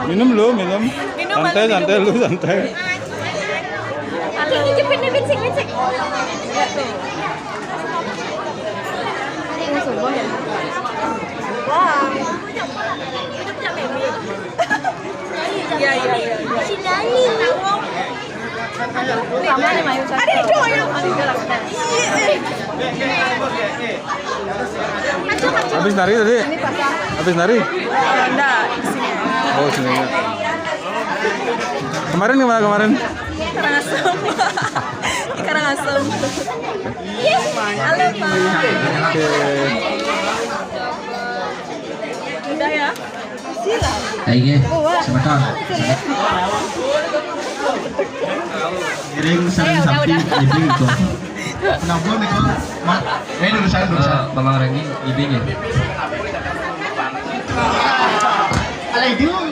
Minum lu, minum. Santai, santai lu, santai. Ini cepet nih, bincik. Wah. Iya. Sinani. Ada itu ya. Habis nari tadi? Habis nari? Enggak, sini. Oh, sini. Kemarin gimana kemarin? Karangasem. Di Karangasem. Halo, Pak. Oke. Udah ya. Silah. Aige, sebentar. Giring sarang sapi ibing itu. Kenapa nih kok? Mak, ini urusan. Mamang Renggi ibing ya. Aduh.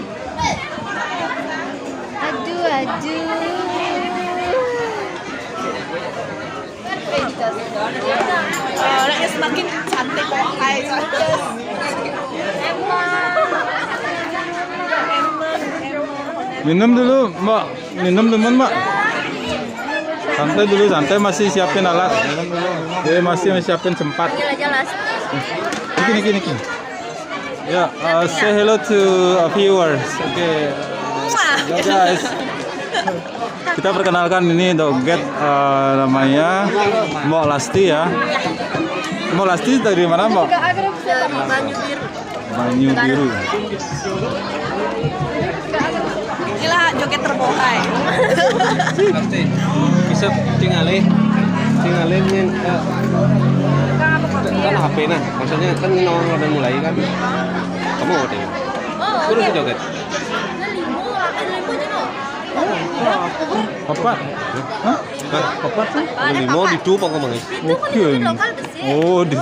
Orangnya semakin cantik kok, hai cantik. Minum dulu, Mbak. Minum teman, Mbak. Santai dulu, santai masih siapin alat. Minum dulu. Dia masih siapin sempat. Niki. Ya, say hello to viewers. Oke. Ya guys. Kita perkenalkan ini Doget, namanya Mbok Lasti ya. Mbok Lasti dari mana, Mbok? Banyu Biru. Inilah joget terbohai. Bisa tinggalin yang kan HP nah, maksudnya kan nongol udah mulai kan, kamu mau deh, terus joget. Papat? Hah? Papat sih? Limo di tuh pak ngomongnya. Oke. Oh, di.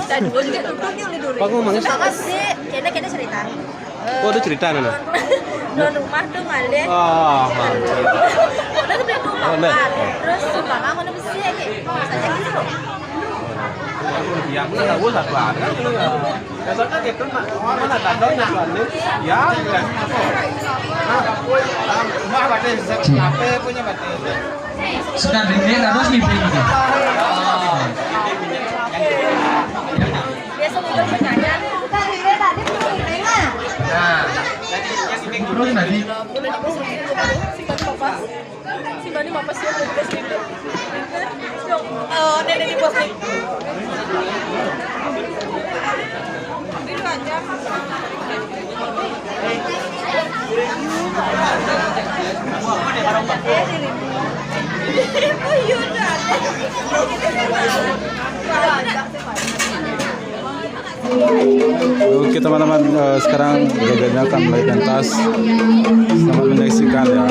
Pak ngomongnya. Makasih, kena cerita. Oh ada cerita nana. Di rumah tuh ngale. Ah, Udah tuh beli rumah. Oh, Terus sumbangan mana mesti kayak saja gitu. ya aku nggak tahu satu hari kan dulu ya. Biasanya gitu mana tanda nyatuannya. Ya, kan. Rumah batin, HP punya batin. Sudah dengar harus ibing itu. Biasa udah penyanyi. Nah, terus nanti Si Bani mau pas ya di pos itu. Oh, nenek di pos itu. Itu aja. Oke teman-teman, sekarang jogetnya akan mulai pentas. Selamat menyaksikan ya.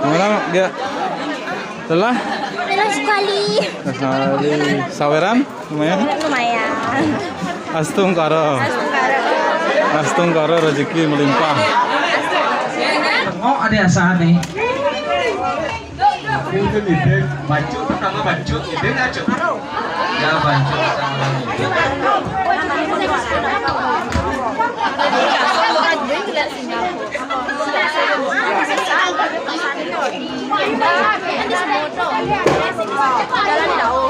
Gimana dia? Telah? Enak sekali. Sekali. Saweran? Lumayan? Lumayan. Astung karo. Astung karo rezeki melimpah. Oh ada asahan nih. Itu ide baju pertama baju ide nggak cuk? Ya baju pertama ide. Jalan jauh.